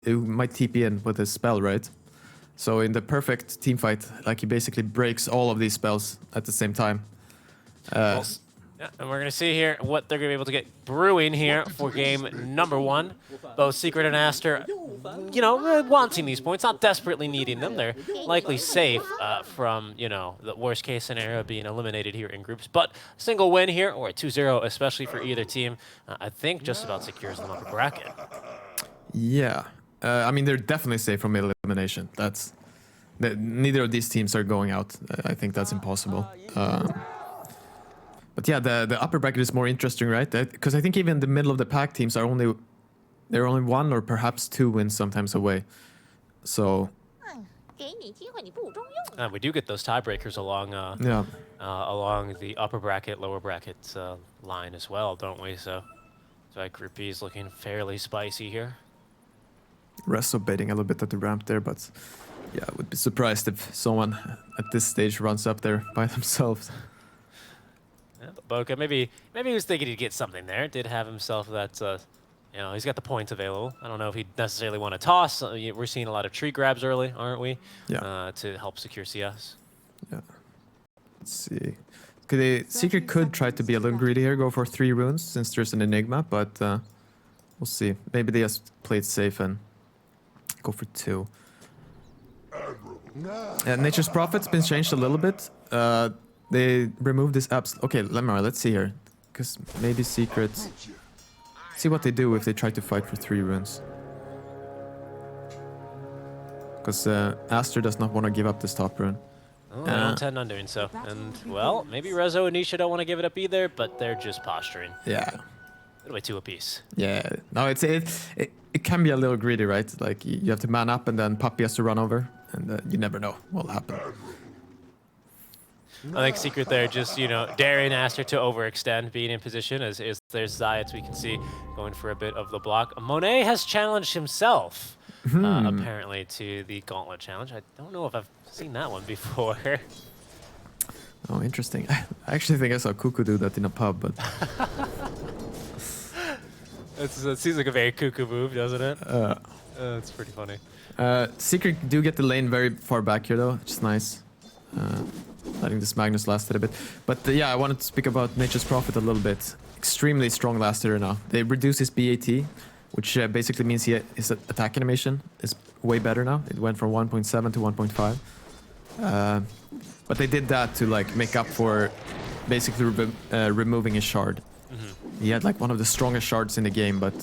might TP in with his spell, right? So in the perfect team fight, like he basically breaks all of these spells at the same time. Yeah, and we're going to see here what they're going to be able to get brewing here for game number 1. Both Secret and Aster, you know, wanting these points, not desperately needing them. They're likely safe from, you know, the worst case scenario being eliminated here in groups. But a single win here, or a 2-0, especially for either team, I think just about secures them upper bracket. Yeah. I mean, they're definitely safe from elimination. Neither of these teams are going out. I think that's impossible. But yeah, the upper bracket is more interesting, right? Because I think even the middle of the pack teams are only 1 or perhaps 2 wins sometimes away. So we do get those tiebreakers along along the upper bracket, lower bracket line as well, don't we? So Group B is looking fairly spicy here. Rezo baiting a little bit at the ramp there, but yeah, I would be surprised if someone at this stage runs up there by themselves. Yeah, Boca, maybe he was thinking he'd get something there. Did have himself that, you know, he's got the points available. I don't know if he'd necessarily want to toss. We're seeing a lot of tree grabs early, aren't we? Yeah. To help secure CS. Yeah. Let's see. Secret could try to be a little greedy here, go for 3 runes since there's an Enigma, but we'll see. Maybe they just play it safe and go for 2. Nature's Prophet's been changed a little bit. They removed this abs. Okay, let's see here. Because maybe Secret. See what they do if they try to fight for 3 runes. Because Aster does not want to give up this top rune. Oh, they don't intend on doing so. And, well, maybe Rezo and Nisha don't want to give it up either, but they're just posturing. Yeah. Anyway, 2 apiece. Yeah. No, it can be a little greedy, right? Like, you have to man up and then Puppy has to run over. And you never know what will happen. I think Secret there just, you know, daring Aster to overextend, being in position as there's Zayats we can see going for a bit of the block. Monet has challenged himself, apparently, to the Gauntlet Challenge. I don't know if I've seen that one before. Oh, interesting. I actually think I saw Cuckoo do that in a pub, but... It seems like a very Cuckoo move, doesn't it? It's pretty funny. Secret do get the lane very far back here, though, which is nice. Letting this Magnus last it a bit. But yeah, I wanted to speak about Nature's Prophet a little bit. Extremely strong last hitter now. They reduced his BAT, which basically means his attack animation is way better now. It went from 1.7 to 1.5. But they did that to like make up for basically removing his shard. He had like one of the strongest shards in the game, but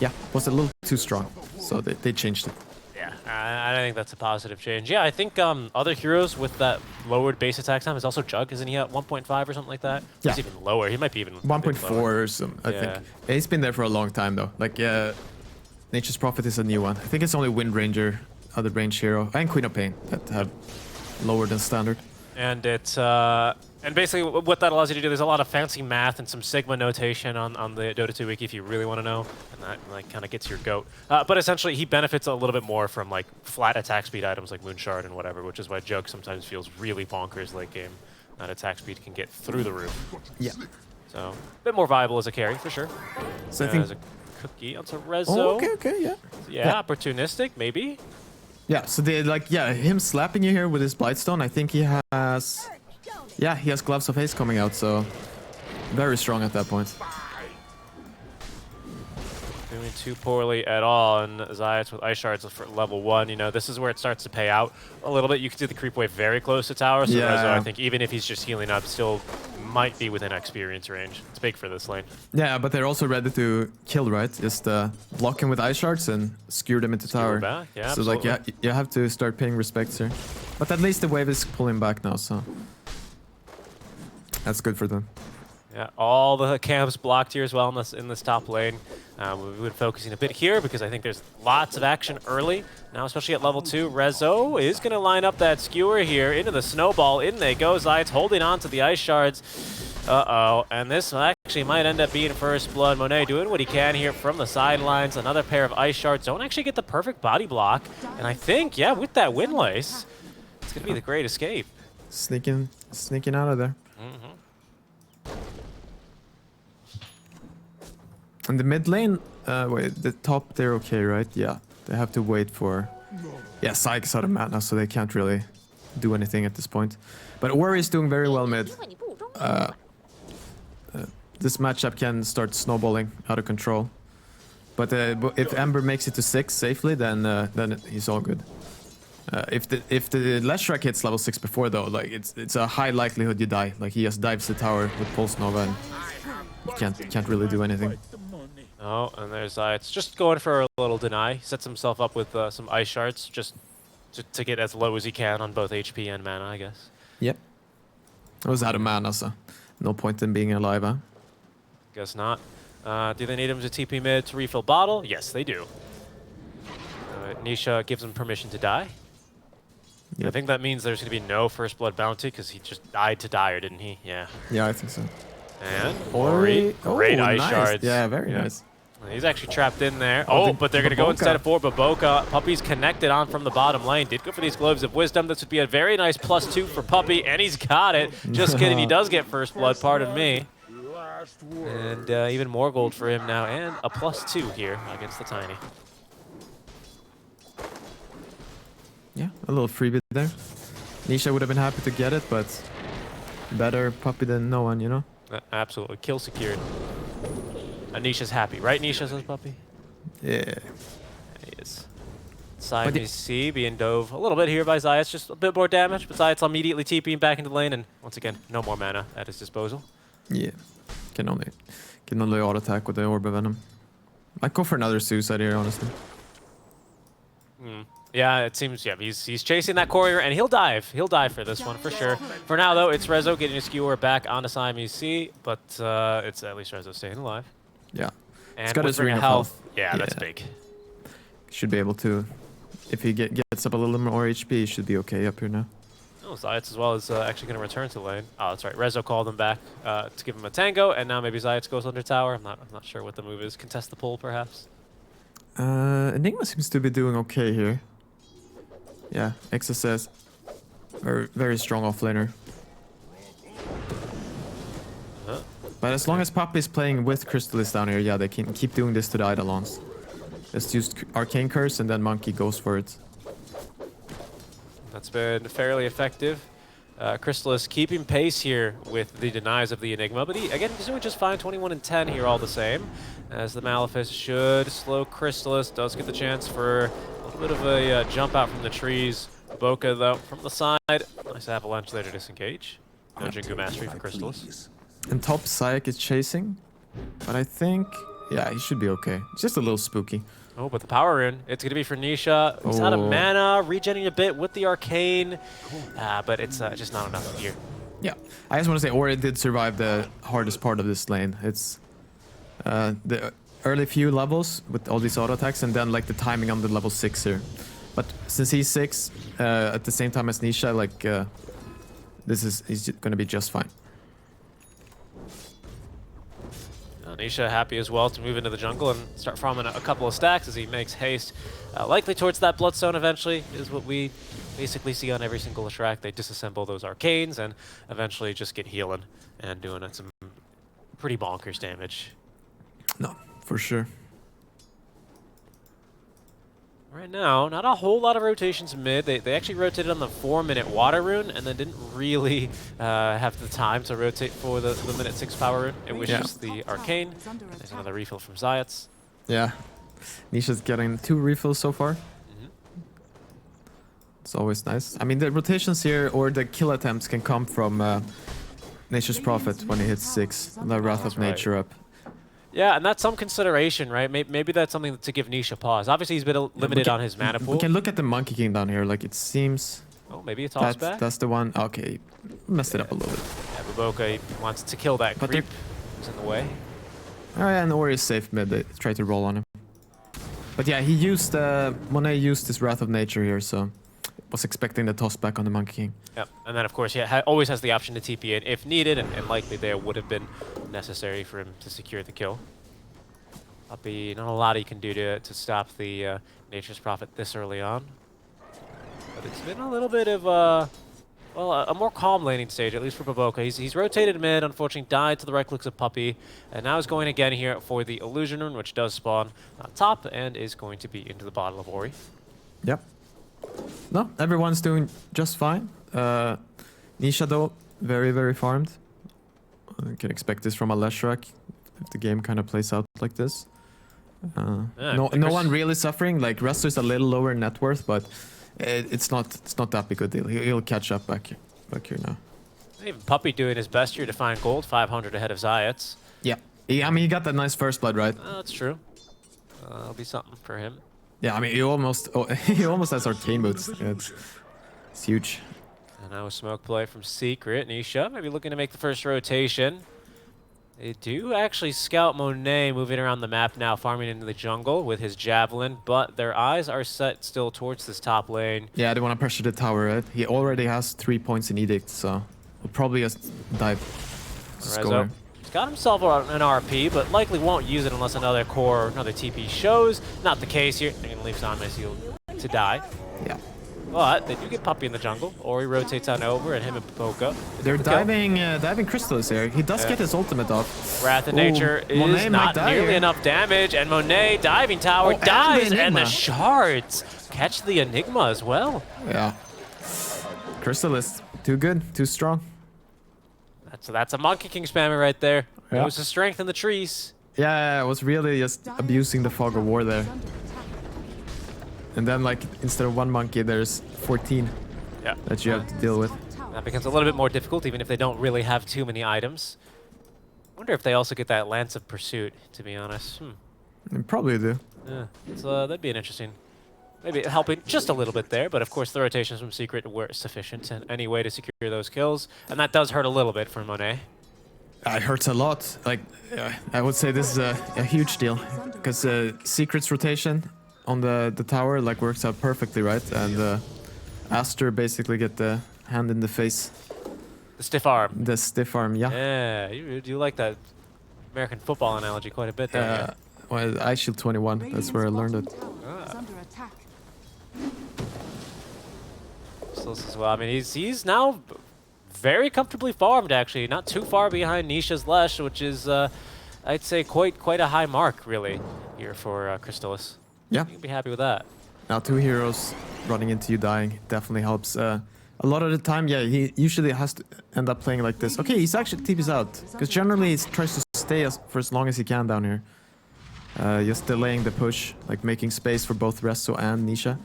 yeah, was a little too strong. So they changed it. Yeah, I think that's a positive change. Yeah, I think other heroes with that lowered base attack time is also Jug. Isn't he at 1.5 or something like that? Yeah. He's even lower. He might be even 1.4 or something, I think. Yeah, he's been there for a long time, though. Like, Nature's Prophet is a new one. I think it's only Wind Ranger, other range hero, and Queen of Pain that have lower than standard. And it's and basically what that allows you to do, there's a lot of fancy math and some Sigma notation on the Dota 2 wiki if you really want to know, and that like kind of gets your goat. But essentially, he benefits a little bit more from like flat attack speed items like Moonshard and whatever, which is why Jug sometimes feels really bonkers late game. That attack speed can get through the roof. Yeah. So a bit more viable as a carry for sure. So I think as a cookie onto Rezo. Oh, okay, yeah. Yeah, opportunistic maybe. Yeah, so they like him slapping you here with his Blightstone. I think he has he has Gloves of Haste coming out, so very strong at that point. Doing too poorly at all, and Zayats with Ice Shards for level 1. You know, this is where it starts to pay out a little bit. You can see the creep wave very close to tower, so Rezo, I think even if he's just healing up, still might be within experience range. It's big for this lane. Yeah, but they're also ready to kill, right? Just block him with Ice Shards and skewer them into tower. Back. Yeah, so absolutely. like, you have to start paying respects here. But at least the wave is pulling back now, so that's good for them. Yeah, all the camps blocked here as well in this top lane. We've been focusing a bit here because I think there's lots of action early. Now, especially at level 2, Rezo is going to line up that skewer here into the snowball. In they go. Zayats holding on to the Ice Shards. Uh-oh. And this actually might end up being first blood. Monet doing what he can here from the sidelines. Another pair of Ice Shards. Don't actually get the perfect body block. And I think, yeah, with that Windlace, it's going to be the great escape. Sneaking out of there. Mm-hmm. In the mid lane, Wait, the top, they're okay, right? Yeah. They have to wait for... Yeah, Soniqs out of mana, so they can't really do anything at this point. But Ori is doing very well mid. This matchup can start snowballing out of control. But if Ember makes it to 6 safely, then he's all good. If the Leshrac hits level 6 before though, like it's a high likelihood you die. Like he just dives the tower with Pulse Nova and you can't really do anything. Oh, and there's it's just going for a little deny. He sets himself up with some ice shards just to get as low as he can on both HP and mana, I guess. Yep. I was out of mana, so no point in being alive, huh? Guess not. Do they need him to TP mid to refill bottle? Yes, they do. Nisha gives him permission to die. Yep. I think that means there's going to be no first blood bounty because he just died to Dire, didn't he? Yeah. Yeah, I think so. And Ori, great ice nice. shards. Yeah, very nice. He's actually trapped in there. Oh, but they're going to go instead for Baboka. Puppy's connected on from the bottom lane. Did go for these Globes of Wisdom. This would be a very nice +2 for Puppy, and he's got it. Just kidding, he does get first blood, pardon me. And even more gold for him now, and a +2 here against the Tiny. Yeah, a little freebie there. Nisha would have been happy to get it, but better Puppy than no one, you know? Absolutely. Kill secured. Nisha's happy, right, Nisha, says Puppy? Yeah. He is. Siamese C being dove a little bit here by Zayas, just a bit more damage, but Zayas immediately TPing back into the lane, and once again, no more mana at his disposal. Yeah. Can only auto attack with the Orb of Venom. I'd go for another suicide here, honestly. Yeah, it seems, yeah, he's chasing that courier, and he'll dive. He'll dive for this one, for sure. For now, though, it's Rezo getting a skewer back onto Siamese C, but it's at least Rezo staying alive. Yeah. And he's got his ring ring of health. Yeah, that's big. Should be able to, if he gets up a little more HP, he should be okay up here now. Oh, Zayats as well is actually going to return to lane. Oh, that's right. Rezo called him back to give him a tango, and now maybe Zayats goes under tower. I'm not sure what the move is. Contest the pull, perhaps. Enigma seems to be doing okay here. Yeah, XSS, very strong offlaner. But as long as Puppy's playing with Crystallis down here, yeah, they can keep doing this to the Eidolons. Just use Arcane Curse and then Monkey goes for it. That's been fairly effective. Crystallis keeping pace here with the denies of the Enigma, but he's doing just fine, 21 and 10 here all the same. As the Malefice should slow Crystallis, does get the chance for a little bit of a jump out from the trees. Boca, though, from the side. Nice avalanche there to disengage. No Jingu Mastery for Crystallis. And top Psych is chasing, but I think, yeah, he should be okay. It's just a little spooky. Oh, but the power rune, it's going to be for Nisha. He's out of mana, regenerating a bit with the Arcane, but it's just not enough here. Yeah, I just want to say Ori did survive the hardest part of this lane. It's the early few levels with all these auto attacks and then like the timing on the level 6 here. But since he's 6 at the same time as Nisha, like he's going to be just fine. Nisha happy as well to move into the jungle and start farming a couple of stacks as he makes haste. Likely towards that Bloodstone eventually is what we basically see on every single Leshrac. They disassemble those Arcanes and eventually just get healing and doing some pretty bonkers damage. No, for sure. Right now, not a whole lot of rotations mid. They actually rotated on the 4-minute water rune and then didn't really have the time to rotate for the minute 6 power rune. It was just the Arcane. And there's another refill from Zayats. Yeah. Nisha's getting 2 refills so far. It's always nice. I mean, the rotations here or the kill attempts can come from Nature's Prophet when he hits 6. The Wrath of Nature up. Yeah, and that's some consideration, right? Maybe that's something to give Nisha pause. Obviously, he's been limited on his mana pool. We can look at the Monkey King down here. Like, it seems... Oh, maybe it's toss back? That's the one. Okay, messed it up a little bit. Yeah, Baboka wants to kill that creep. He's in the way. Alright, and Ori is safe mid. They try to roll on him. But yeah, he used... Monet used his Wrath of Nature here, so... Was expecting the toss back on the Monkey King. Yep, and then of course he always has the option to TP in if needed, and likely there would have been necessary for him to secure the kill. Puppy, not a lot he can do to stop the Nature's Prophet this early on. But it's been a little bit of well, a more calm laning stage, at least for Baboka. He's rotated mid, unfortunately died to the right clicks of Puppey, and now is going again here for the Illusion Rune, which does spawn top and is going to be into the bottle of Ori. Yep. No, everyone's doing just fine. Nisha though, very, very farmed. I can expect this from a Leshrac if the game kind of plays out like this. No one really suffering. Like Resto is a little lower in net worth, but it's not that big a deal. He'll catch up back here now. Even Puppey doing his best here to find gold, 500 ahead of Zayats. Yeah, I mean he got that nice first blood, right? That's true. That'll be something for him. Yeah, I mean he almost has arcane boots. Yeah, it's huge. And now a smoke play from Secret. Nisha maybe looking to make the first rotation. They do actually scout Monet moving around the map now, farming into the jungle with his Javelin, but their eyes are set still towards this top lane. Yeah, they want to pressure the tower, right? He already has 3 points in Edict, so we'll probably just dive. Rezo, he's got himself an RP, but likely won't use it unless another core or another TP shows. Not the case here. They're going to leave Zayats to die. Yeah. But they do get Puppey in the jungle. Ori rotates on over, and him and Baboka. They're diving Crystallis here. He does get his ultimate off. Wrath of Nature is not nearly enough damage, and Monet diving tower dies, and the shards catch the Enigma as well. Yeah. Crystallis, too good, too strong. That's a Monkey King spammer right there. Yeah. It was the strength in the trees. Yeah, I was really just abusing the fog of war there. And then, like, instead of 1 monkey, there's 14 that you have to deal with. That becomes a little bit more difficult, even if they don't really have too many items. I wonder if they also get that Lance of Pursuit, to be honest. They probably do. Yeah, so that'd be an interesting... Maybe helping just a little bit there, but of course the rotations from Secret were sufficient in any way to secure those kills. And that does hurt a little bit for Monet. It hurts a lot. Like, I would say this is a huge deal. Because Secret's rotation on the tower like works out perfectly, right? And Aster basically get the hand in the face. The stiff arm. The stiff arm, yeah. Yeah, you like that American football analogy quite a bit, don't you? Well, Ice Shield 21, that's where I learned it. So as well. I mean, he's now very comfortably farmed, actually. Not too far behind Nisha's Lesh, which is, I'd say, quite a high mark, really, here for Crystallis. Yeah. You can be happy with that. Now 2 heroes running into you dying definitely helps. A lot of the time, yeah, he usually has to end up playing like this. Okay, he's actually TP's out. Because generally he tries to stay for as long as he can down here. Just delaying the push, like making space for both Resto and Nisha.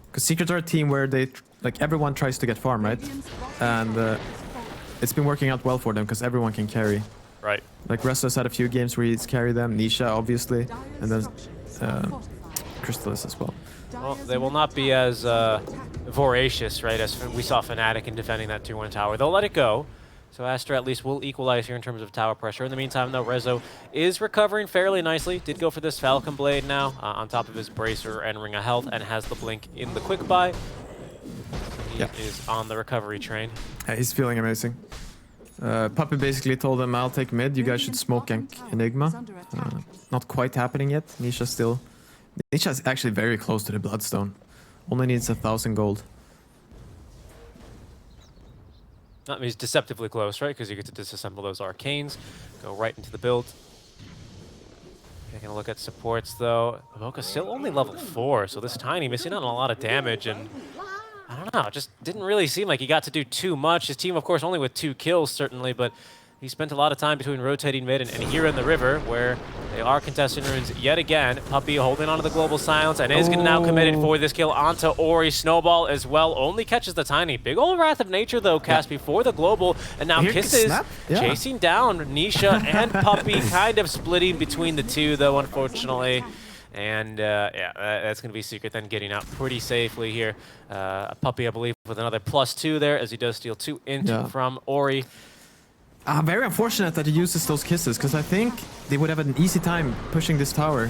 Because Secrets are a team where they, like, everyone tries to get farm, right? And it's been working out well for them because everyone can carry. Right. Like Resto's had a few games where he's carried them, Nisha obviously, and then Crystallis as well. Well, they will not be as voracious, right, as we saw Fnatic in defending that tier 1 tower. They'll let it go. So Aster at least will equalize here in terms of tower pressure. In the meantime, though, Rezo is recovering fairly nicely. Did go for this Falcon Blade now on top of his Bracer and Ring of Health, and has the Blink in the quick buy. He is on the recovery train. Yeah, he's feeling amazing. Puppey basically told him, I'll take mid, you guys should smoke gank Enigma. Not quite happening yet. Nisha's actually very close to the Bloodstone. Only needs 1,000 gold. That means deceptively close, right? Because you get to disassemble those arcanes, go right into the build. Taking a look at supports, though. Baboka's still only level 4, so this Tiny missing out on a lot of damage, and I don't know, it just didn't really seem like he got to do too much. His team, of course, only with 2 kills, certainly, but he spent a lot of time between rotating mid and here in the river, where they are contesting runes yet again. Puppey holding onto the global silence and is now committed for this kill onto Ori. Snowball as well, only catches the Tiny. Big ol' Wrath of Nature, though, cast before the global, and now Kisses chasing down Nisha and Puppey, kind of splitting between the two, though, unfortunately. And yeah, that's going to be Secret then getting out pretty safely here. Puppey, I believe, with another +2 there, as he does steal 2 into from Ori. Very unfortunate that he uses those kisses, because I think they would have an easy time pushing this tower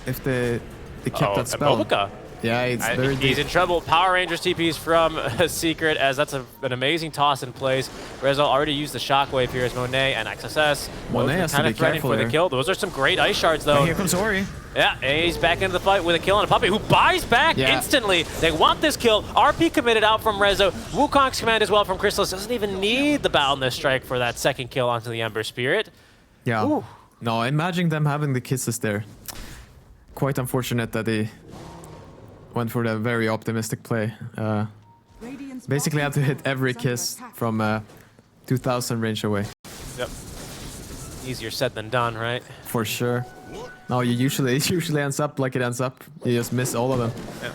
if they kept that spell. Baboka. Yeah, it's very deep. He's in trouble. Power Rangers TPs from Secret, as that's an amazing toss in place. Rezo already used the Shockwave here as Monet and XSS. Monet has to be careful for the kill. Those are some great ice shards, though. And here comes Ori. Yeah, and he's back into the fight with a kill on a Puppey, who buys back instantly. They want this kill. RP committed out from Rezo. Wukong's command as well from Crystallis. Doesn't even need the Boundless Strike for that second kill onto the Ember Spirit. Yeah. Ooh. No, imagine them having the kisses there. Quite unfortunate that they went for the very optimistic play. Basically had to hit every kiss from 2,000 range away. Yep. Easier said than done, right? For sure. No, it usually ends up like it ends up. You just miss all of them. Yeah.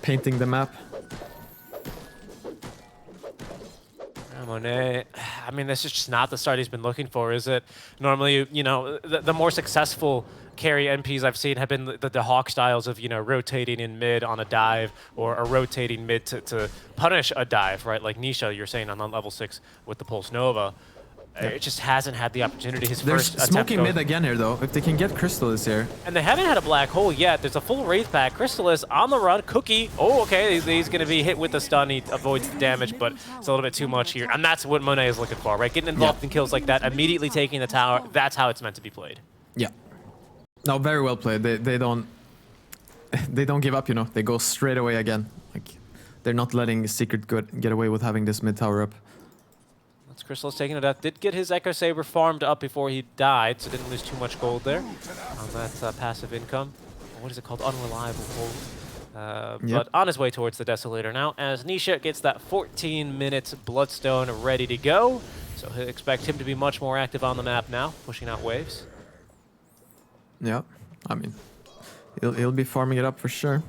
Painting the map. Monet, I mean, this is just not the start he's been looking for, is it? Normally, you know, the more successful carry NPs I've seen have been the Hawk styles of, you know, rotating in mid on a dive or rotating mid to punish a dive, right? Like Nisha, you're saying on level 6 with the Pulse Nova. It just hasn't had the opportunity. They're smoking mid again here, though. If they can get Crystallis here. And they haven't had a black hole yet. There's a full Wraith pack. Crystallis on the run. Cookie. Oh, okay. He's going to be hit with the stun. He avoids the damage, but it's a little bit too much here. And that's what Monet is looking for, right? Getting involved in kills like that, immediately taking the tower. That's how it's meant to be played. Yeah. No, very well played. They don't give up, you know. They go straight away again. Like, they're not letting Secret get away with having this mid tower up. Crystallis taking it up. Did get his Echo Saber farmed up before he died, so didn't lose too much gold there on that passive income. What is it called? Unreliable gold. But on his way towards the Desolator now, as Nisha gets that 14 minutes Bloodstone ready to go. So expect him to be much more active on the map now, pushing out waves. Yeah, I mean, he'll be farming it up for sure.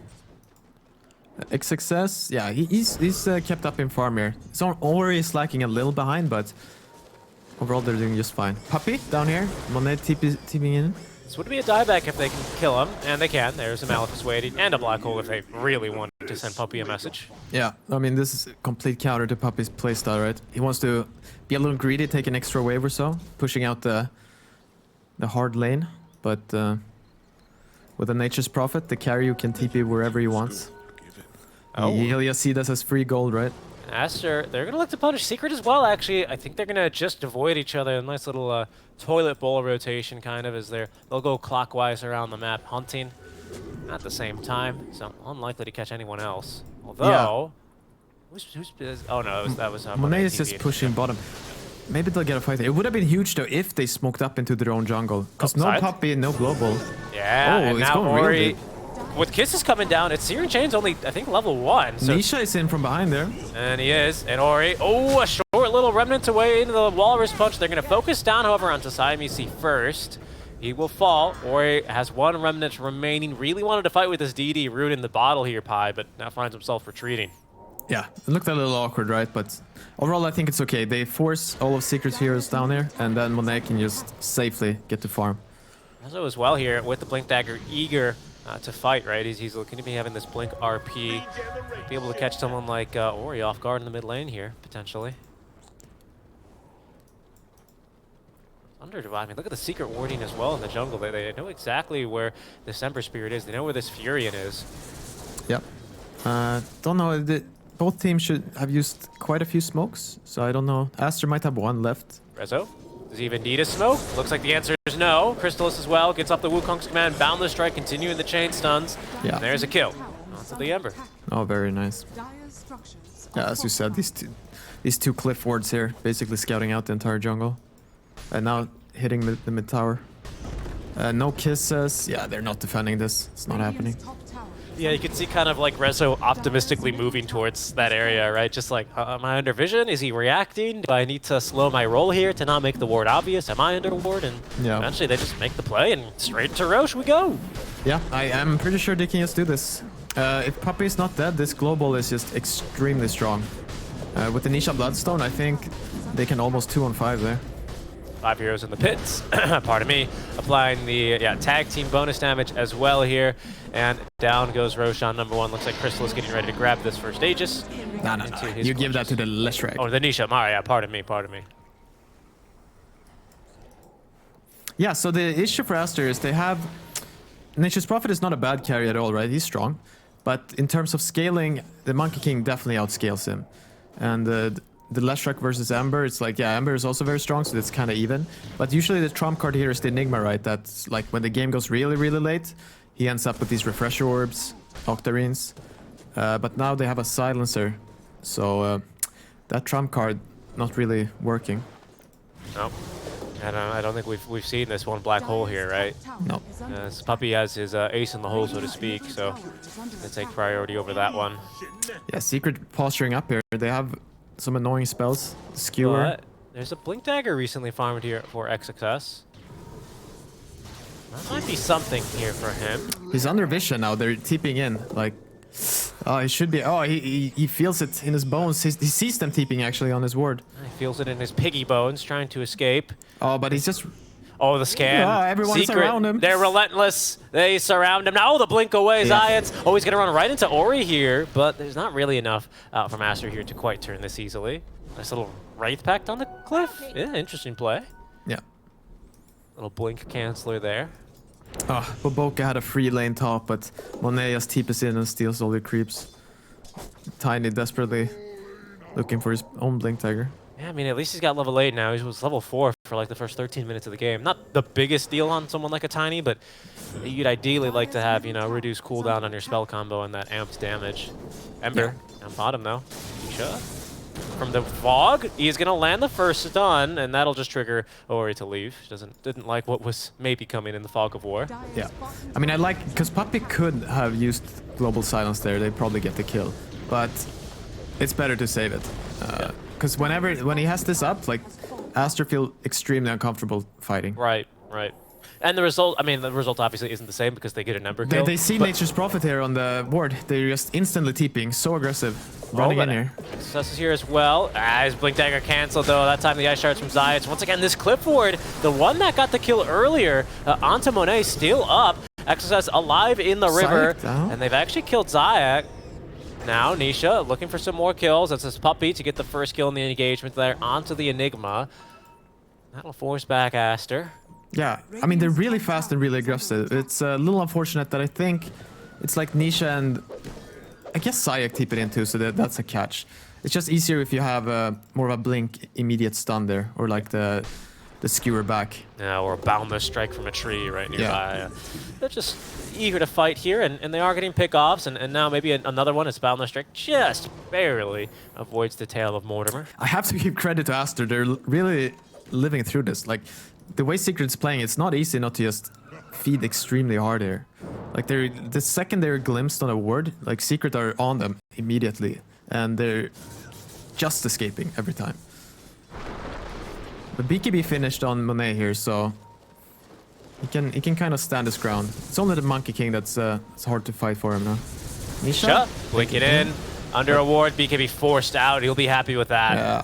XXS, yeah, he's kept up in farm here. So Ori is lacking a little behind, but overall they're doing just fine. Puppey down here, Monet TPing in. This would be a dieback if they can kill him, and they can. There's a Maleficus waiting, and a black hole if they really want to send Puppey a message. Yeah, I mean, this is a complete counter to Puppey's playstyle, right? He wants to be a little greedy, take an extra wave or so, pushing out the hard lane, but with a Nature's Prophet, the carry you can TP wherever he wants. Oh. He'll just see this as free gold, right? Aster, they're going to look to punish Secret as well, actually. I think they're going to just avoid each other. A nice little toilet bowl rotation, kind of, as they'll go clockwise around the map, hunting at the same time. So unlikely to catch anyone else. Although, oh no, that was Monet is just pushing bottom. Maybe they'll get a fight. It would have been huge, though, if they smoked up into their own jungle. Because no Puppey, no global. Yeah, and now Ori... With Kisses coming down, it's Searing Chain's only, I think, level 1. So Nisha is in from behind there. And he is. And Ori, oh, a short little remnant away into the Walrus Punch. They're going to focus down, however, onto Siamese first. He will fall. Ori has one remnant remaining. Really wanted to fight with this DD root in the bottle here, Pi, but now finds himself retreating. Yeah, it looked a little awkward, right? But overall, I think it's okay. They force all of Secret's heroes down there, and then Monet can just safely get to farm. Also as well here with the Blink Dagger, eager to fight, right? He's looking to be having this Blink RP, be able to catch someone like Ori off guard in the mid lane here, potentially. Thunder Divide, I mean, look at the Secret warding as well in the jungle. They know exactly where this Ember Spirit is. They know where this Furion is. Yep. Don't know. Both teams should have used quite a few smokes, so I don't know. Aster might have one left. Rezo? Does he even need a smoke? Looks like the answer is no. Crystallis as well gets off the Wukong's command. Boundless Strike, continuing the chain stuns. Yeah. And there's a kill. Onto the Ember. Oh, very nice. Yeah, as you said, these two cliff wards here, basically scouting out the entire jungle. And now hitting the mid tower. No kisses. Yeah, they're not defending this. It's not happening. Yeah, you can see kind of like Rezo optimistically moving towards that area, right? Just like, am I under vision? Is he reacting? Do I need to slow my roll here to not make the ward obvious? Am I under ward? And eventually they just make the play and straight to Roche we go. Yeah, I am pretty sure they can just do this. If Puppey's not dead, this global is just extremely strong. With the Nisha Bloodstone, I think they can almost 2-on-5 there. 5 heroes in the pits, pardon me, applying the tag team bonus damage as well here. And down goes Roshan, number 1. Looks like Crystal is getting ready to grab this first Aegis. No. You give that to the Leshrac. Oh, the Nisha, yeah, pardon me. Yeah, so the issue for Aster is they have... Nature's Prophet is not a bad carry at all, right? He's strong. But in terms of scaling, the Monkey King definitely outscales him. And the Leshrac versus Ember, it's like, yeah, Ember is also very strong, so it's kind of even. But usually the trump card here is the Enigma, right? That's like when the game goes really, really late, he ends up with these refresher orbs, Octarines. But now they have a silencer, so that trump card not really working. No. I don't think we've seen this one black hole here, right? No. This Puppy has his ace in the hole, so to speak, so let's take priority over that one. Yeah, Secret posturing up here. They have some annoying spells. Skewer. But there's a Blink Dagger recently farmed here for XXS. That might be something here for him. He's under vision now. They're TPing in. Like, oh, he should be. Oh, he feels it in his bones. He sees them TPing actually on his ward. He feels it in his piggy bones, trying to escape. Oh, but he's just... Oh, the scan. Oh, everyone's Secret. around him. They're relentless. They surround him. Now the blink away. Yeah. Zayats. Oh, he's going to run right into Ori here, but there's not really enough from Aster here to quite turn this easily. Nice little Wraith Pact on the cliff. Yeah, interesting play. Yeah. Little blink canceller there. Oh, Boboka had a free lane top, but Monet just TPs in and steals all the creeps. Tiny desperately looking for his own Blink Dagger. Yeah, I mean, at least he's got level 8 now. He was level 4 for like the first 13 minutes of the game. Not the biggest deal on someone like a Tiny, but you'd ideally like to have, you know, reduced cooldown on your spell combo and that amped damage. Ember on bottom though. Nisha. From the fog, he's gonna land the first stun, and that'll just trigger Ori to leave. She didn't like what was maybe coming in the fog of war. Yeah, I mean, I like, because Puppy could have used Global Silence there. They'd probably get the kill, but it's better to save it. Because when he has this up, like, Aster feel extremely uncomfortable fighting. Right, right. And the result, I mean, the result obviously isn't the same because they get an Ember kill. They see Nature's Prophet here on the board. They're just instantly TPing, so aggressive. Running in here. Success is here as well. His Blink Dagger canceled though. That time the Ice Shards from Zayats. Once again, this clip ward, the one that got the kill earlier, onto Monet, still up. XSS alive in the river. And they've actually killed Zayak. Now, Nisha looking for some more kills. That's his Puppy to get the first kill in the engagement there onto the Enigma. That'll force back Aster. Yeah, I mean, they're really fast and really aggressive. It's a little unfortunate that I think it's like Nisha and I guess Zayak TP it in too, so that's a catch. It's just easier if you have more of a blink immediate stun there, or like the skewer back. Yeah, or a boundless strike from a tree right nearby. Yeah. They're just eager to fight here, and they are getting pick-offs, and now maybe another one is boundless strike just barely avoids the tail of Mortimer. I have to give credit to Aster. They're really living through this. Like, the way Secret's playing, it's not easy not to just feed extremely hard here. Like, the second they're glimpsed on a ward, like, Secret are on them immediately, and they're just escaping every time. But BKB finished on Monet here, so he can kind of stand his ground. It's only the Monkey King that's it's hard to fight for him now. Nisha, blink it in, under a ward, BKB forced out. He'll be happy with that. Yeah.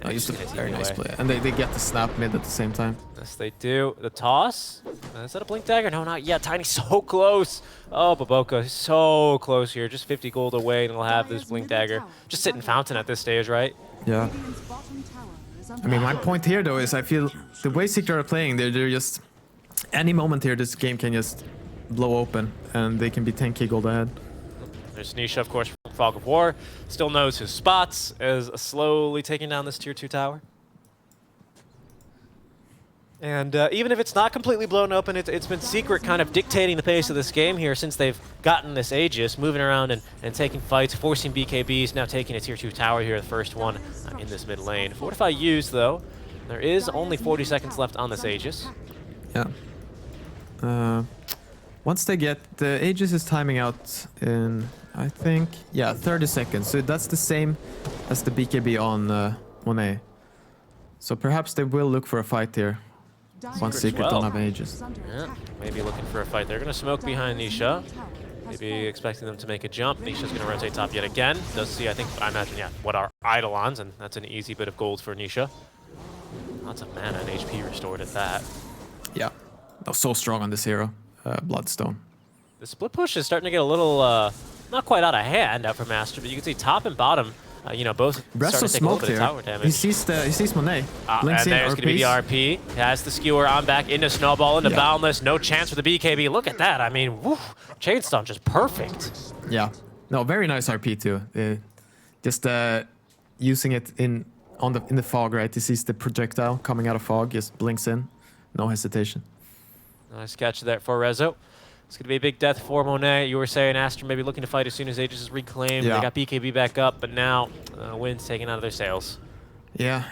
Oh, just a very nice play. And they get the snap mid at the same time. Yes, they do. The toss? Is that a Blink Dagger? No, not yet. Tiny so close. Oh, Boboka so close here. Just 50 gold away, and he'll have this Blink Dagger. Just sitting Fountain at this stage, right? Yeah. I mean, my point here, though, is I feel the way Secret are playing, they're just... Any moment here, this game can just blow open, and they can be 10k gold ahead. There's Nisha, of course, from Fog of War. Still knows his spots, is slowly taking down this tier 2 tower. And even if it's not completely blown open, it's been Secret kind of dictating the pace of this game here since they've gotten this Aegis, moving around and taking fights, forcing BKBs, now taking a tier 2 tower here, the first one in this mid lane. Fortify used, though. There is only 40 seconds left on this Aegis. Yeah. Once they get... The Aegis is timing out in, I think... Yeah, 30 seconds. So that's the same as the BKB on Monet. So perhaps they will look for a fight here. Once Secret don't have Aegis. Yeah, maybe looking for a fight. They're going to smoke behind Nisha. Maybe expecting them to make a jump. Nisha's going to rotate top yet again. Does see, I imagine, yeah, what are Eidolons, and that's an easy bit of gold for Nisha. Lots of mana and HP restored at that. Yeah. Oh, so strong on this hero. Bloodstone. The split push is starting to get a little, not quite out of hand out from Aster, but you can see top and bottom, you know, both starting to take a little bit of tower damage. He sees Monet. And there's going to be the RP. He has the skewer on back into Snowball, into Boundless. No chance for the BKB. Look at that. I mean, woo, Chainstone just perfect. Yeah. No, very nice RP too. Just using it in the fog, right? He sees the projectile coming out of fog, just blinks in, no hesitation. Nice catch there for Rezo. It's going to be a big death for Monet. You were saying Aster maybe looking to fight as soon as Aegis is reclaimed. Yeah. They got BKB back up, but now Wind's taken out of their sails. Yeah,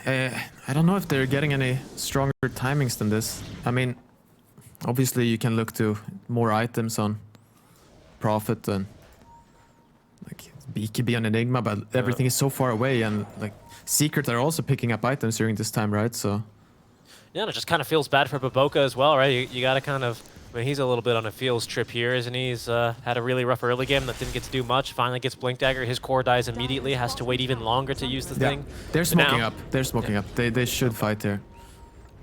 I don't know if they're getting any stronger timings than this. I mean, obviously you can look to more items on Prophet and like BKB on Enigma, but everything is so far away, and like Secret are also picking up items during this time, right? So yeah, and it just kind of feels bad for Baboka as well, right? You got to kind of, I mean, he's a little bit on a feels trip here, isn't he? He's had a really rough early game that didn't get to do much. Finally gets Blink Dagger. His core dies immediately. Has to wait even longer to use the thing. They're smoking up. They're smoking up. They should fight there.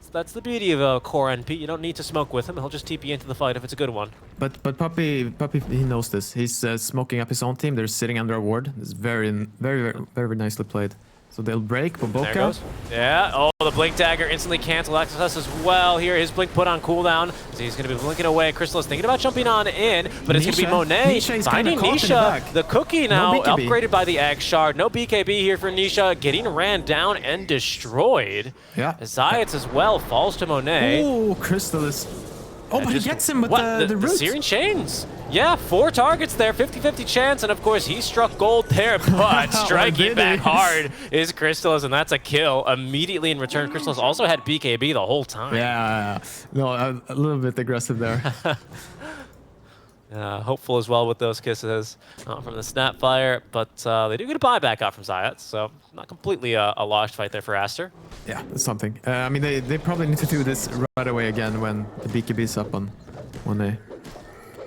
So that's the beauty of a core NP. You don't need to smoke with him. He'll just TP into the fight if it's a good one. But Puppy, he knows this. He's smoking up his own team. They're sitting under a ward. It's very nicely played. So they'll break Baboka. There goes. Yeah. Oh, the Blink Dagger instantly cancel access as well here. His Blink put on cooldown. So he's going to be blinking away. Crystal is thinking about jumping on in, but it's going to be Monet finding Nisha. The cookie now upgraded by the Egg Shard. No BKB here for Nisha. Getting ran down and destroyed. Yeah. Zayats as well falls to Monet. Oh, Crystal is... Oh, but he gets him with the root. The Searing Chains. Yeah, 4 targets there, 50-50 chance, and of course he struck gold there, but striking back hard is Crystallis, and that's a kill immediately in return. Crystallis also had BKB the whole time. Yeah, no, a little bit aggressive there. Hopeful as well with those kisses from the Snapfire, but they do get a buyback out from Zayat, so not completely a lost fight there for Aster. Yeah, that's something. I mean, they probably need to do this right away again when the BKB's up on 1A.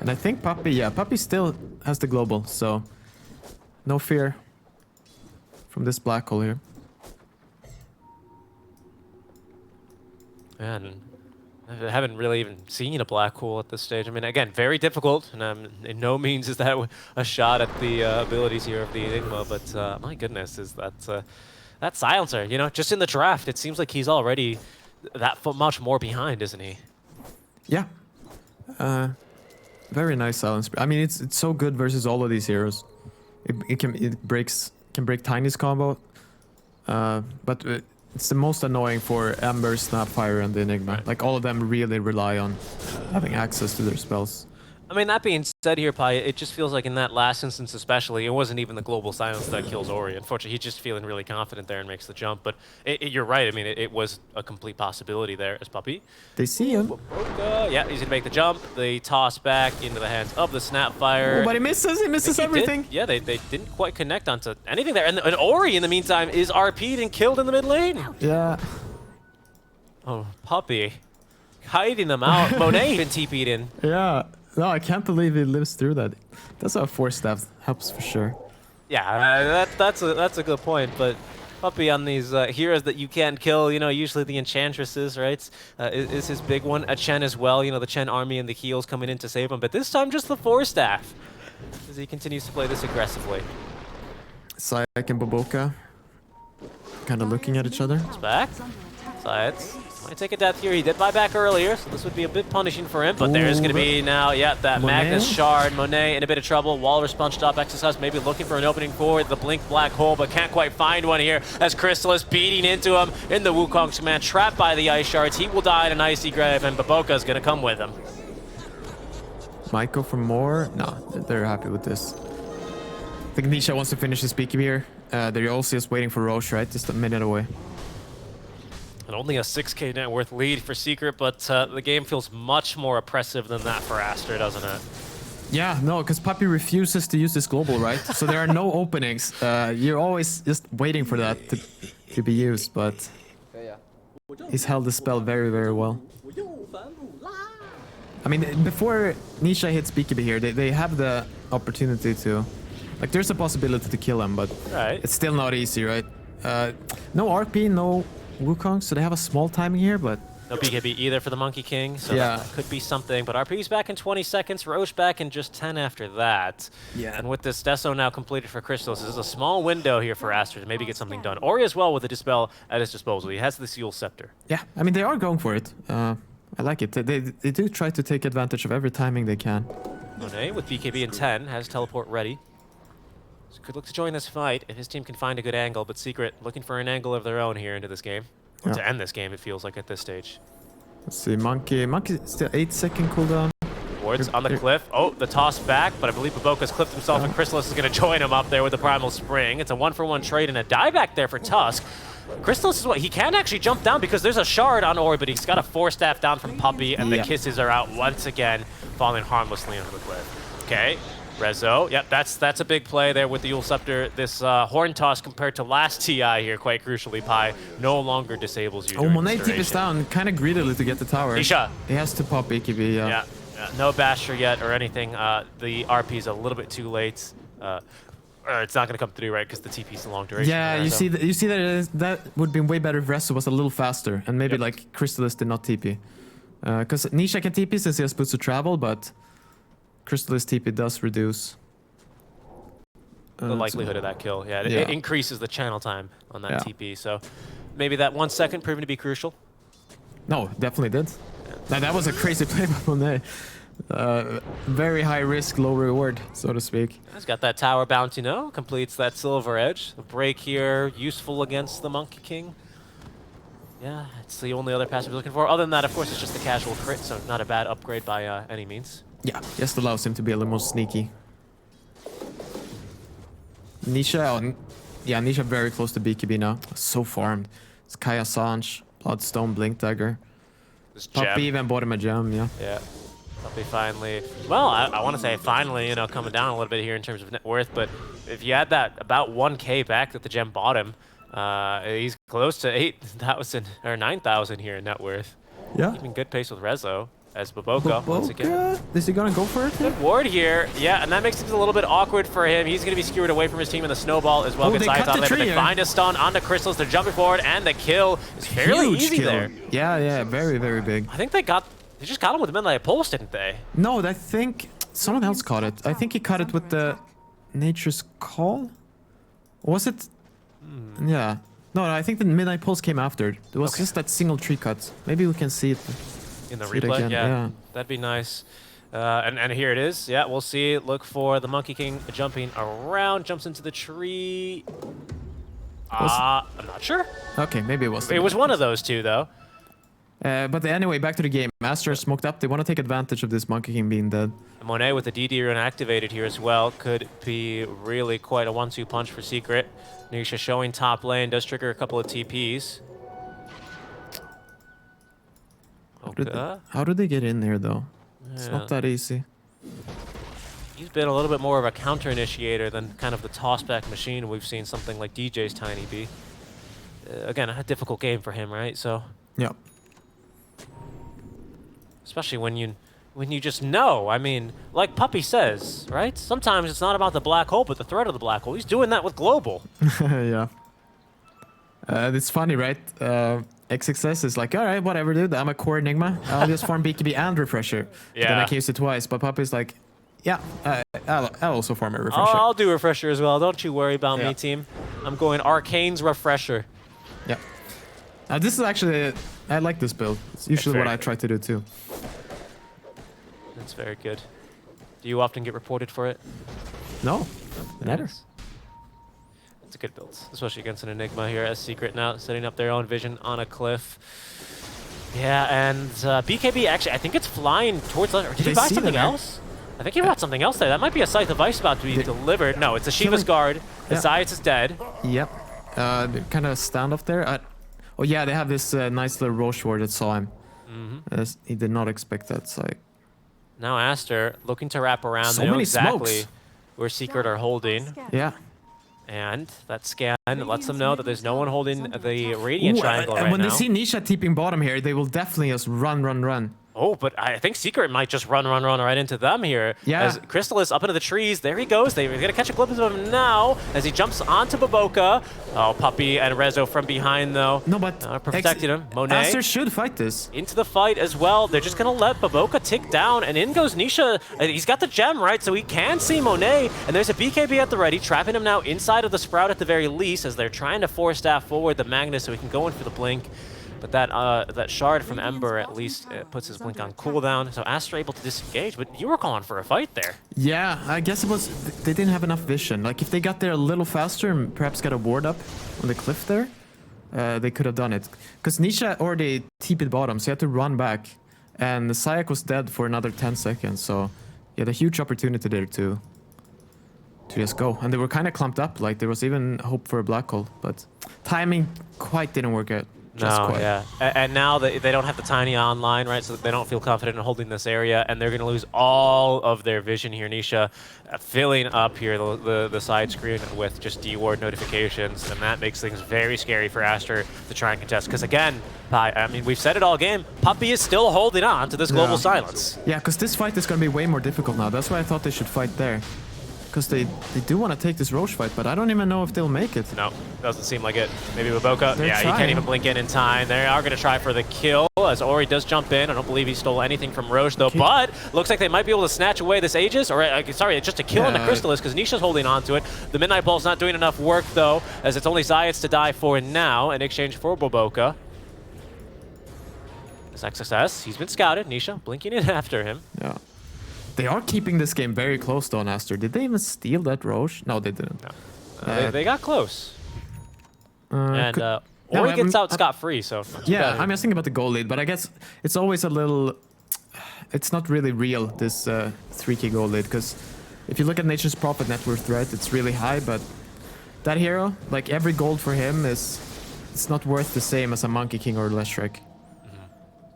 And I think Puppy still has the global, so no fear from this black hole here. And I haven't really even seen a black hole at this stage. I mean, again, very difficult, and in no means is that a shot at the abilities here of the Enigma, but my goodness, is that silencer, you know, just in the draft, it seems like he's already that much more behind, isn't he? Yeah. Very nice silence. I mean, it's so good versus all of these heroes. It can break Tiny's combo, but it's the most annoying for Ember, Snapfire, and the Enigma. Right. Like all of them really rely on having access to their spells. I mean, that being said here, Pi, it just feels like in that last instance especially, it wasn't even the global silence that kills Ori. Unfortunately, he's just feeling really confident there and makes the jump. But you're right. I mean, it was a complete possibility there as Puppy. They see him. Yeah, he's going to make the jump. They toss back into the hands of the Snapfire. Oh, but he misses. He misses everything. Yeah, they didn't quite connect onto anything there. And Ori, in the meantime, is RP'd and killed in the mid lane. Yeah. Oh, Puppy. Hiding them out. Monet even TP'd in. Yeah. No, I can't believe he lives through that. That's how Force Staff helps for sure. Yeah, that's a good point. But Puppy on these heroes that you can't kill, you know, usually the Enchantresses, right, is his big one. A Chen as well, you know, the Chen army and the heals coming in to save him. But this time just the Force Staff as he continues to play this aggressively. Sayak and Baboka kind of looking at each other. It's back. Sayats might take a death here. He did buy back earlier, so this would be a bit punishing for him. But there's going to be now, yeah, that Monet? Magnus Shard. Monet in a bit of trouble. Walrus punched up. Exercise maybe looking for an opening for the Blink Black Hole, but can't quite find one here as Crystal is beating into him in the Wukong's command. Trapped by the Ice Shards. He will die in an icy grave, and Baboka is going to come with him. Might go for more. No, they're happy with this. I think Nisha wants to finish his BKB here. They're also just waiting for Roche, right? Just a minute away. And only a 6k net worth lead for Secret, but the game feels much more oppressive than that for Aster, doesn't it? Yeah, no, because Puppy refuses to use this global, right? So there are no openings. You're always just waiting for that to be used, but he's held the spell very, very well. I mean, before Nisha hits BKB here, they have the opportunity to... Like, there's a possibility to kill him, but it's still not easy, right? No RP, no Wukong, so they have a small timing here, but... No BKB either for the Monkey King, so that could be something. But RP's back in 20 seconds, Roche back in just 10 after that. Yeah. And with this Deso now completed for Crystals, this is a small window here for Aster to maybe get something done. Ori as well with the Dispel at his disposal. He has the Seal Scepter. Yeah, I mean, they are going for it. I like it. They do try to take advantage of every timing they can. Monet with BKB in 10 has teleport ready. So could look to join this fight if his team can find a good angle, but Secret looking for an angle of their own here into this game. Or to end this game, it feels like at this stage. Let's see, Monkey still 8-second cooldown. Wards on the cliff. Oh, the toss back, but I believe Baboka's clipped himself and Chrysalis is going to join him up there with the Primal Spring. It's a 1-for-1 trade and a dieback there for Tusk. Chrysalis is what he can actually jump down because there's a shard on Ori, but he's got a 4-staff down from Puppey, and the kisses are out once again, falling harmlessly onto the cliff. Okay, Rezo. Yep, that's a big play there with the Yule Scepter. This horn toss compared to last TI here, quite crucially, Pi, no longer disables you. Oh, Monet TP's down, kind of greedily to get the tower. Nisha. He has to pop AKB, yeah. No Basher yet or anything. The RP is a little bit too late. It's not going to come through, right? Because the TP is a long duration. Yeah, you see that that would be way better if Rezo was a little faster, and maybe like Crystallis did not TP. Because Nisha can TP since he has boots to travel, but Crystallis TP does reduce the likelihood of that kill. Yeah, it increases the channel time on that TP. So maybe that 1 second proving to be crucial. No, definitely did. Now, that was a crazy play by Monet. Very high risk, low reward, so to speak. He's got that tower bounty, completes that silver edge. The break here, useful against the Monkey King. Yeah, it's the only other passive we're looking for. Other than that, of course, it's just the casual crit, so not a bad upgrade by any means. Yeah, just allows him to be a little more sneaky. Nisha, Nisha very close to BKB now. So farmed. It's Kaya Sanj, Bloodstone, Blink Dagger. Puppey even bought him a gem, Yeah. Puppey finally, well, I want to say finally, coming down a little bit here in terms of net worth, but if you add that about 1K back that the gem bought him, he's close to 8,000 or 9,000 here in net worth. Yeah. Keeping good pace with Rezo as Baboka once again. Is he gonna go for it? Good ward here, and that makes things a little bit awkward for him. He's gonna be skewered away from his team, and the snowball as well gets eyes on there, but they find a stun onto Crystals. They're jumping forward, and the kill is fairly easy there. Yeah, very, very big. I think they just got him with the midnight pulse, didn't they? No, I think someone else caught it. I think he caught it with the Nature's Call. Was it? Yeah. No, I think the midnight pulse came after. It was just that single tree cut. Maybe we can see it. In the replay, yeah, that'd be nice. And here it is. Yeah, we'll see. Look for the Monkey King jumping around, jumps into the tree. I'm not sure. Okay, maybe it was. It was one of those two, though. But anyway, back to the game. Aster smoked up. They want to take advantage of this Monkey King being dead. Monet with the DD rune activated here as well could be really quite a 1-2 punch for Secret. Nisha showing top lane, does trigger a couple of TPs. How did they get in there, though? It's not that easy. He's been a little bit more of a counter-initiator than kind of the toss-back machine we've seen something like DJ's Tiny B. Again, a difficult game for him, right? So. Yeah. Especially when you just know. I mean, like Puppey says, right? Sometimes it's not about the black hole, but the threat of the black hole. He's doing that with Global. Yeah. It's funny, right? XXS is like, all right, whatever, dude. I'm a core Enigma. I'll just farm BKB and Refresher. Yeah. Then I can use it twice. But Puppey's like, yeah, I'll also farm a Refresher. I'll do Refresher as well. Don't you worry about me, team. I'm going Arcane's Refresher. Yeah. This is actually, I like this build. It's usually what I try to do too. That's very good. Do you often get reported for it? No, never. It's a good build, especially against an Enigma here as Secret now setting up their own vision on a cliff. Yeah, and BKB actually, I think it's flying towards... Or did he buy something else? I think he bought something else there. That might be a Scythe of Ice about to be delivered. No, it's a Shiva's Guard. The Zayas is dead. Yep. Kind of standoff there. Oh yeah, they have this nice little Roche ward that saw him. He did not expect that, so... Now Aster looking to wrap around. So they know many exactly smokes. Where Secret are holding. Yeah. And that scan lets them know that there's no one holding the Radiant Triangle right now. And when they see Nisha TPing bottom here, they will definitely just run. Oh, but I think Secret might just run right into them here. Yeah. As Crystallis up into the trees. There he goes. They're going to catch a glimpse of him now as he jumps onto Baboka. Oh, Puppey and Rezo from behind, though. No, but... protected him. Monet. Aster should fight this. Into the fight as well. They're just going to let Baboka tick down. And in goes Nisha. He's got the gem, right? So he can see Monet. And there's a BKB at the ready, trapping him now inside of the Sprout at the very least as they're trying to force staff forward the Magnus so he can go in for the blink. But that shard from Ember at least puts his blink on cooldown, so Aster able to disengage, but you were calling for a fight there. Yeah, I guess it was, they didn't have enough vision. Like if they got there a little faster and perhaps got a ward up on the cliff there, they could have done it. Because Nisha already TP'd bottom, so he had to run back. And the Sayak was dead for another 10 seconds, so he had a huge opportunity there to just go. And they were kind of clumped up, like there was even hope for a black hole, but timing quite didn't work out. No, yeah. And now they don't have the Tiny online, right? So they don't feel confident in holding this area, and they're going to lose all of their vision here. Nisha filling up here the side screen with just D-ward notifications, and that makes things very scary for Aster to try and contest. Because again, I mean, we've said it all game, Puppey is still holding on to this global silence. Yeah, because this fight is going to be way more difficult now. That's why I thought they should fight there. Because they do want to take this Roche fight, but I don't even know if they'll make it. No, doesn't seem like it. Maybe Waboka. They're yeah, trying. He can't even blink in time. They are going to try for the kill as Ori does jump in. I don't believe he stole anything from Roche though, but looks like they might be able to snatch away this Aegis, or sorry, just a kill on the Crystallis because Nisha's holding on to it. The Midnight Ball's not doing enough work though, as it's only Zayats to die for now in exchange for Waboka. This XSS, he's been scouted. Nisha blinking in after him. Yeah. They are keeping this game very close though, Aster. Did they even steal that Roche? No, they didn't. No. They got close. And Ori gets out scot-free, so... Yeah, I'm just thinking about the goal lead, but I guess it's always a little... It's not really real, this 3k goal lead, because if you look at Nature's Prophet net worth, right, it's really high, but that hero, like every gold for him is... It's not worth the same as a Monkey King or Leshrac.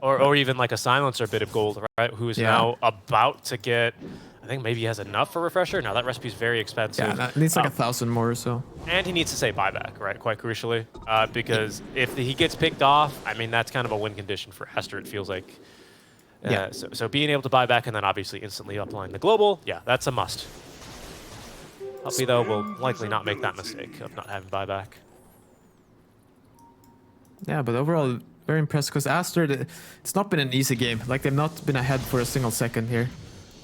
Or even like a Silencer bit of gold, right? Who is now about to get, I think maybe he has enough for Refresher. Now that recipe is very expensive. Yeah, that needs like 1,000 more or so. And he needs to say buyback, right? Quite crucially, because if he gets picked off, I mean that's kind of a win condition for Aster. It feels like. So being able to buy back and then obviously instantly upline the global, yeah, that's a must. Puppey though will likely not make that mistake of not having buyback. Yeah, but overall. Very impressed because Aster, it's not been an easy game. Like they've not been ahead for a single second here,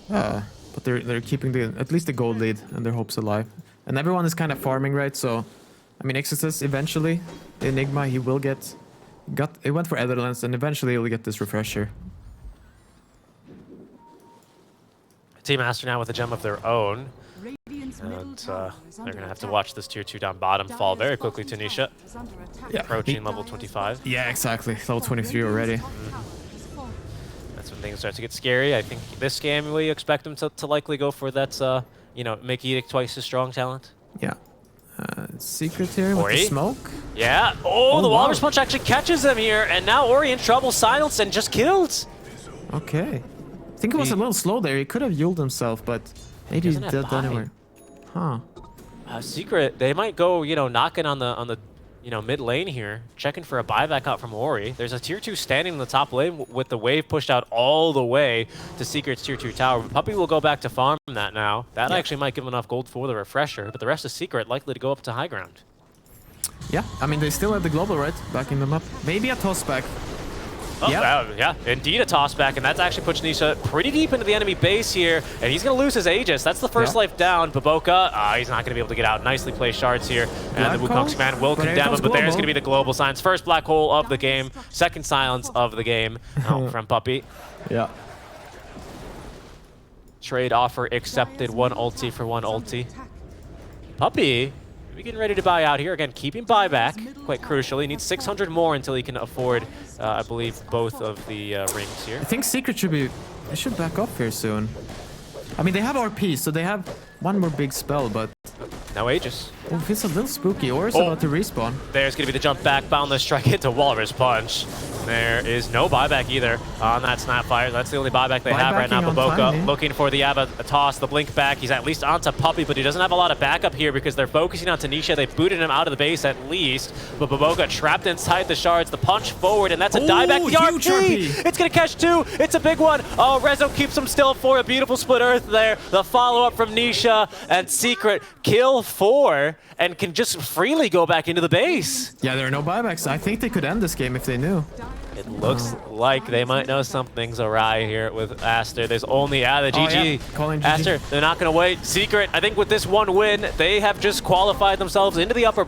but they're keeping at least the gold lead and their hopes alive. And everyone is kind of farming, right? So, I mean, Exodus eventually, the Enigma, he will he went for Netherlands and eventually he'll get this Refresher. Team Aster now with a gem of their own. And they're going to have to watch this tier 2 down bottom fall very quickly to Nisha. Yeah. Approaching level 25. Yeah, exactly. Level 23 already. That's when things start to get scary. I think this game we expect them to likely go for that, you know, make Edict twice as strong talent. Yeah. Secret here with the smoke. Yeah. Oh, the Walrus Punch actually catches them here. And now Ori in trouble, silenced and just killed. Okay. I think it was a little slow there. He could have Yuled himself, but maybe he did anywhere. Huh. Secret, they might go, you know, knocking on the you know, mid lane here, checking for a buyback out from Ori. There's a tier 2 standing in the top lane with the wave pushed out all the way to Secret's tier 2 tower. But Puppey will go back to farm that now. That actually might give him enough gold for the Refresher, but the rest is Secret, likely to go up to high ground. Yeah, I mean, they still have the global, right? Backing them up. Maybe a toss back. Oh, yeah, indeed a toss back, and that's actually puts Nisha pretty deep into the enemy base here, and he's going to lose his Aegis. That's the first life down. Baboka, he's not going to be able to get out. Nicely placed shards here, and the Wukong's command will condemn him, but there's going to be the global silence. First black hole of the game, second silence of the game from Puppey. Yeah. Trade offer accepted, one ulti for one ulti. Puppey, we're getting ready to buy out here. Again, keeping buyback, quite crucial. He needs 600 more until he can afford, I believe, both of the rings here. I think Secret they should back up here soon. I mean, they have RP, so they have one more big spell, but... No Aegis. Oh, it's a little spooky. Or is about to respawn. There's going to be the jump back, boundless strike into Walrus Punch. There is no buyback either on that Snapfire. That's the only buyback they have right now. Baboka looking for the toss, the blink back. He's at least onto Puppey, but he doesn't have a lot of backup here because they're focusing on Tanisha. They booted him out of the base at least, but Baboka trapped inside the shards. The punch forward, and that's a dieback. The RP! It's going to catch two. It's a big one. Oh, Rezo keeps him still for a beautiful split earth there. The follow-up from Nisha, and Secret kill 4 and can just freely go back into the base. Yeah, there are no buybacks. I think they could end this game if they knew. It looks like they might know something's awry here with Aster. There's only the GG. Calling GG. Aster, they're not going to wait. Secret, I think with this one win, they have just qualified themselves into the upper